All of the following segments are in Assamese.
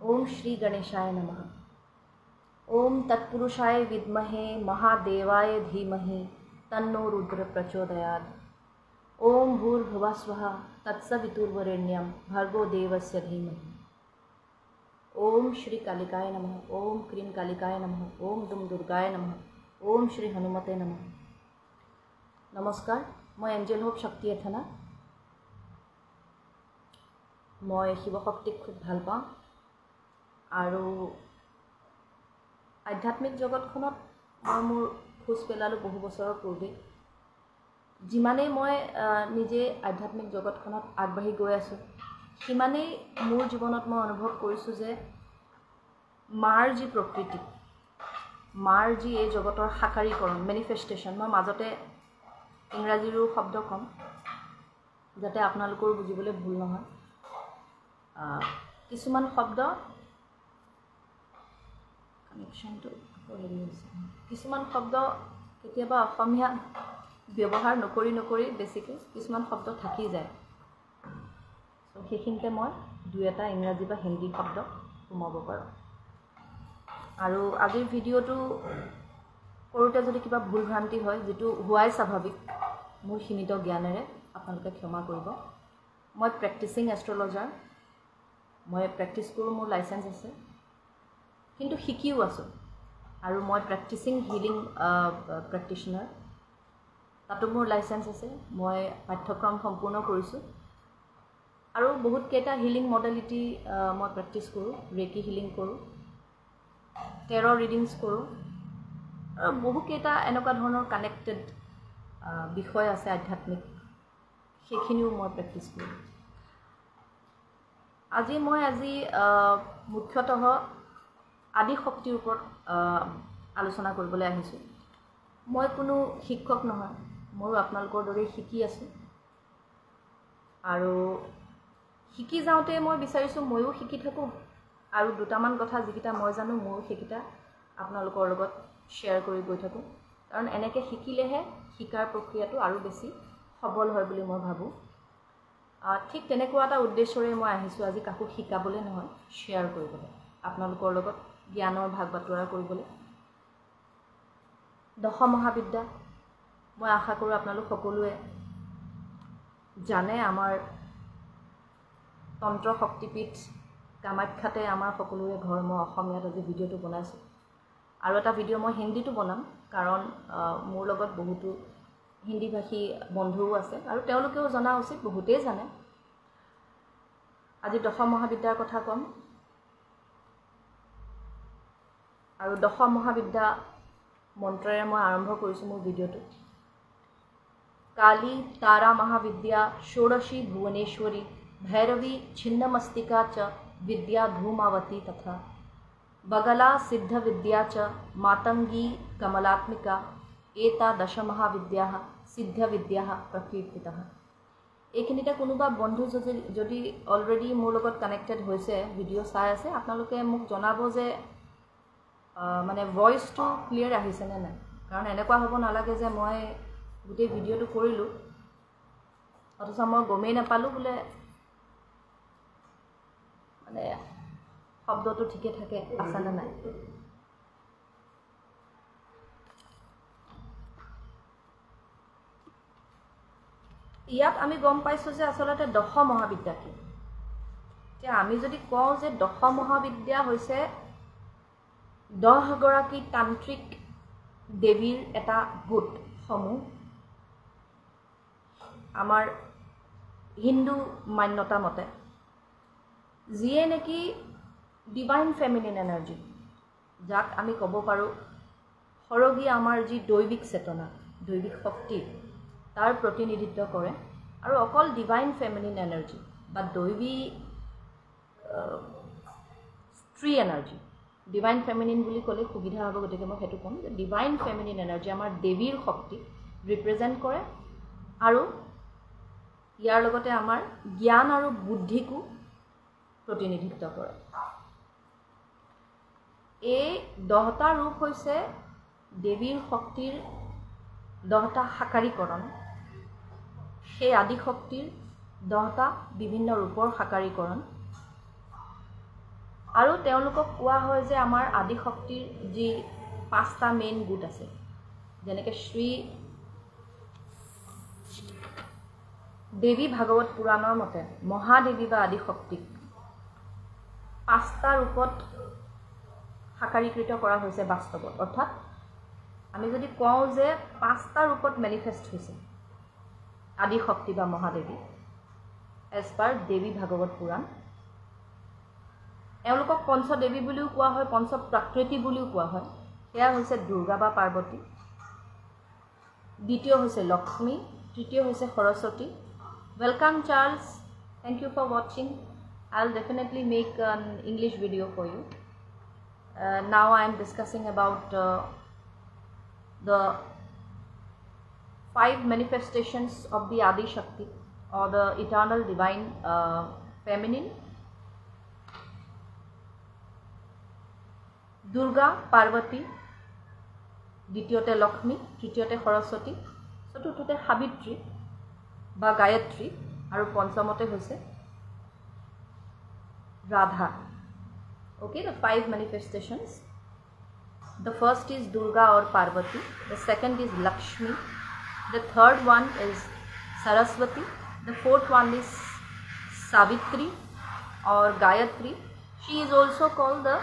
ओम श्री गणेशाय नमः। ओम तत्पुरुषाय विद्महे महादेवाय धीमहि तन्नो रुद्र प्रचोदयात्। ओम भूर्भुवः स्वः तत्सवितुर्वरेण्यं भर्गो देवस्य धीमहि। ओम श्री कालिकाय नमः। ओम क्रीं कालिकाय नमः। ओम दुम दुर्गाय नमः। ओम श्री हनुमते नमः। नमस्कार, मैं एंजेल होप शक्ति एथना। मैं शिवशक्तिक खूब ভাল পাওঁ আৰু আধ্যাত্মিক জগতখনত মই মোৰ খোজ পেলালো বহু বছৰৰ পূৰ্বে। যিমানেই মই নিজে আধ্যাত্মিক জগতখনত আগবাঢ়ি গৈ আছোঁ সিমানেই মোৰ জীৱনত মই অনুভৱ কৰিছোঁ যে মাৰ যি প্ৰকৃতি, মাৰ যি এই জগতৰ সাকাৰীকৰণ মেনিফেষ্টেশ্যন, মই মাজতে ইংৰাজীৰো শব্দ কম যাতে আপোনালোকৰ বুজিবলৈ ভুল নহয়। কিছুমান শব্দ কিছুমান শব্দ কেতিয়াবা অসমীয়া ব্যৱহাৰ নকৰি বেছিকৈ কিছুমান শব্দ থাকি যায়। সেইখিনিতে মই দুই এটা ইংৰাজী বা হিন্দী শব্দ সোমাব পাৰোঁ। আৰু আজিৰ ভিডিঅ'টো কৰোঁতে যদি কিবা ভুল ভ্ৰান্তি হয়, যিটো হোৱাই স্বাভাৱিক, মোৰ সীমিত জ্ঞানেৰে আপোনালোকে ক্ষমা কৰিব। মই প্ৰেক্টিচিং এষ্ট্ৰলজাৰ, মই প্ৰেক্টিছ কৰোঁ, মোৰ লাইচেঞ্চ আছে, কিন্তু শিকিও আছোঁ। আৰু মই প্ৰেক্টিচিং হিলিং প্ৰেক্টিশ্যনাৰ, তাতো মোৰ লাইচেঞ্চ আছে। মই পাঠ্যক্ৰম সম্পূৰ্ণ কৰিছোঁ আৰু বহুতকেইটা হিলিং মডেলিটি মই প্ৰেক্টিছ কৰোঁ। ৰেকি হিলিং কৰোঁ, টেৰ ৰিডিংছ কৰোঁ আৰু বহুকেইটা এনেকুৱা ধৰণৰ কানেক্টেড বিষয় আছে আধ্যাত্মিক, সেইখিনিও মই প্ৰেক্টিছ কৰোঁ। আজি মুখ্যতঃ আদি শক্তিৰ ওপৰত আলোচনা কৰিবলৈ আহিছোঁ। মই কোনো শিক্ষক নহয়, ময়ো আপোনালোকৰ দৰে শিকি আছোঁ আৰু শিকি যাওঁতে মই বিচাৰিছোঁ ময়ো শিকি থাকোঁ আৰু দুটামান কথা যিকেইটা মই জানো ময়ো সেইকেইটা আপোনালোকৰ লগত শ্বেয়াৰ কৰি গৈ থাকোঁ। কাৰণ এনেকৈ শিকিলেহে শিকাৰ প্ৰক্ৰিয়াটো আৰু বেছি সবল হয় বুলি মই ভাবোঁ। ঠিক তেনেকুৱা এটা উদ্দেশ্যৰে মই আহিছোঁ আজি, কাকো শিকাবলৈ নহয়, শ্বেয়াৰ কৰিবলৈ, আপোনালোকৰ লগত জ্ঞানৰ ভাগ বাতৰা কৰিবলৈ। দশ মহাবিদ্যা মই আশা কৰোঁ আপোনালোক সকলোৱে জানে। আমাৰ তন্ত্ৰ শক্তিপীঠ কামাখ্যাতে আমাৰ সকলোৰে ঘৰ। মই অসমীয়াত আজি ভিডিঅ'টো বনাইছোঁ আৰু এটা ভিডিঅ' মই হিন্দীটো বনাম, কাৰণ মোৰ লগত বহুতো হিন্দীভাষী বন্ধুও আছে আৰু তেওঁলোকেও জনা উচিত, বহুতেই জানে। আজি দশ মহাবিদ্যাৰ কথা ক'ম আৰু দশ মহাবিদ্যা মন্ত্ৰেৰে মই আৰম্ভ কৰিছোঁ মোৰ ভিডিঅ'টো। কালী তাৰা মহাবিদ্যা ষোড়শী ভুৱনেশ্বৰী ভৈৰৱী ছিন্নমস্তিকা চ বিদ্যা ধূমাৱতী তথা বগলা সিদ্ধ বিদ্যা চ মাতঙ্গী কমলাত্মিকা एता दश महाविद्या सिद्ध विद्या प्रकीर्तितः। এইখিনিতে কোনোবা বন্ধু যদি অলৰেডি মোৰ লগত কানেক্টেড হৈছে, ভিডিঅ' চাই আছে, আপোনালোকে মোক জনাব যে মানে ভইচটো ক্লিয়াৰ আহিছেনে নাই। কাৰণ এনেকুৱা হ'ব নালাগে যে মই গোটেই ভিডিঅ'টো কৰিলোঁ অথচ মই গমেই নাপালোঁ বোলে মানে শব্দটো ঠিকে থাকে আছেনে নাই। ইয়াত আমি গম পাইছোঁ যে আচলতে দশ মহাবিদ্যা কি। এতিয়া আমি যদি কওঁ যে দশ মহাবিদ্যা হৈছে 10 গৰাকী তান্ত্ৰিক দেৱীৰ এটা গোট সমূহ, আমাৰ হিন্দু মান্যতা মতে, যিয়ে নেকি ডিভাইন ফেমিনিন এনাৰ্জি, যাক আমি ক'ব পাৰোঁ সৰগী আমাৰ যি দৈবিক চেতনা, দৈবিক শক্তি, তাৰ প্ৰতিনিধিত্ব কৰে। আৰু অকল ডিভাইন ফেমিনিন এনাৰ্জি বা দৈবী স্ত্ৰী এনাৰ্জি, ডিভাইন ফেমিনিন বুলি ক'লে সুবিধা হ'ব, গতিকে মই সেইটো ক'ম যে ডিভাইন ফেমিনিন এনাৰ্জি আমাৰ দেৱীৰ শক্তি ৰিপ্ৰেজেণ্ট কৰে আৰু ইয়াৰ লগতে আমাৰ জ্ঞান আৰু বুদ্ধিকো প্ৰতিনিধিত্ব কৰে। এই 10টা ৰূপ হৈছে দেৱীৰ শক্তিৰ 10টা সাকাৰীকৰণ। সেই আদি শক্তিৰ 10টা বিভিন্ন ৰূপৰ সাকাৰীকৰণ। আৰু তেওঁলোকক কোৱা হয় যে আমাৰ আদি শক্তিৰ যি 5টা মেইন গুট আছে যেনেকৈ শ্ৰী দেৱী ভাগৱত পুৰাণৰ মতে মহাদেৱী বা আদি শক্তিক 5টা ৰূপত সাকাৰীকৃত কৰা হৈছে বাস্তৱত অৰ্থাৎ আমি যদি কওঁ যে 5টা ৰূপত মেনিফেষ্ট হৈছে আদি শক্তি বা মহাদেৱী এজ পাৰ দেৱী ভাগৱত পুৰাণ এওঁলোকক পঞ্চদেৱী বুলিও কোৱা হয় পঞ্চ প্ৰাকৃতি বুলিও কোৱা হয় সেয়া হৈছে দুৰ্গা বা পাৰ্বতী দ্বিতীয় হৈছে লক্ষ্মী তৃতীয় হৈছে Saraswati Welcome Charles, thank you for watching. I'll definitely make an English video for you. Now I am discussing about the 5 manifestations of the Adi Shakti or the eternal divine feminine. Durga, Parvati, দ্বিতীয়তে লক্ষ্মী তৃতীয়তে সৰস্বতী চতুৰ্থতে সাবিত্ৰী বা গায়ত্ৰী আৰু পঞ্চমতে হৈছে Radha okay the 5 manifestations the first is Durga or Parvati the second is Lakshmi the third one is Saraswati the fourth one is Savitri or Gayatri she is also called the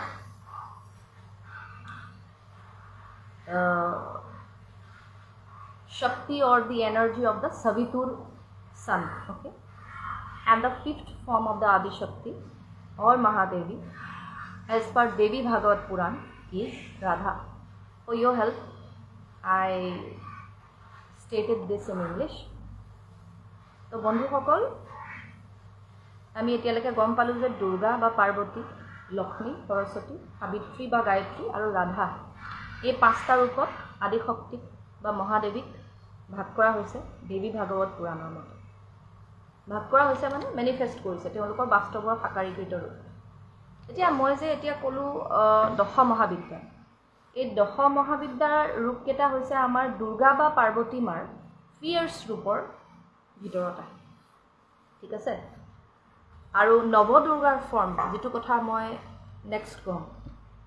Shakti or the energy of the Savitur sun okay and the 5th form of the Adi Shakti or Mahadevi as per Devi Bhagavat Puran is Radha for your help I stated this in English so বন্ধু সকল আমি এতিয়ালৈকে গম পালো যে দুৰ্গা বা পাৰ্বতী লক্ষ্মী সৰস্বতী সাবিত্ৰী বা গায়ত্ৰী আৰু ৰাধা এই 5টা ৰূপত আদি শক্তিক বা মহাদেৱীক ভাগ কৰা হৈছে দেৱী ভাগৱত পুৰাণৰ মতে ভাগ কৰা হৈছে মানে মেনিফেষ্ট কৰিছে তেওঁলোকৰ বাস্তৱৰ সাকাৰীকৃত ৰূপ এতিয়া মই যে এতিয়া ক'লো দশ মহাবিদ্যা এই দশ মহাবিদ্যাৰ ৰূপকেইটা হৈছে আমাৰ দুৰ্গা বা পাৰ্বতী মাৰ ফিয়াৰ্ছ ৰূপৰ ভিতৰত আহে ঠিক আছে আৰু নৱদুৰ্গাৰ ফৰ্ম যেটো কথা মই নেক্সট ক'ম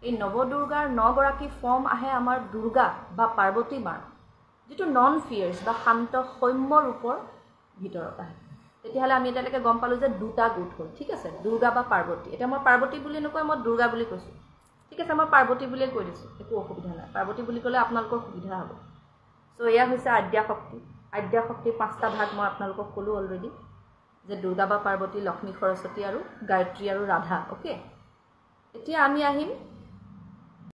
এই নৱদুৰ্গাৰ 9 গৰাকী ফৰ্ম আহে আমাৰ দুৰ্গা বা পাৰ্বতী মাৰ যেটো নন ফিয়াৰ্ছ বা শান্ত সৌম্য ৰূপৰ ভিতৰত আহে তেতিয়াহলে আমি এটালৈকে গম পালো যে দুটা গুট হ'ল ঠিক আছে দুৰ্গা বা পাৰ্বতী এটা মই পাৰ্বতী বুলি নকয় মই দুৰ্গা বুলি কৈছো ঠিক আছে মই পাৰ্বতী বুলি কৈ দিছো একো অসুবিধা নাই পাৰ্বতী বুলি ক'লে আপোনালোকৰ সুবিধা হ'ব সো এয়া হৈছে আদ্যা শক্তিৰ 5টা ভাগ মই আপোনালোকক ক'লো অলৰেডি যে দুৰ্গা বা পাৰ্বতী লক্ষ্মী সৰস্বতী আৰু গায়ত্ৰী আৰু ৰাধা ওকে এতিয়া আমি আহিম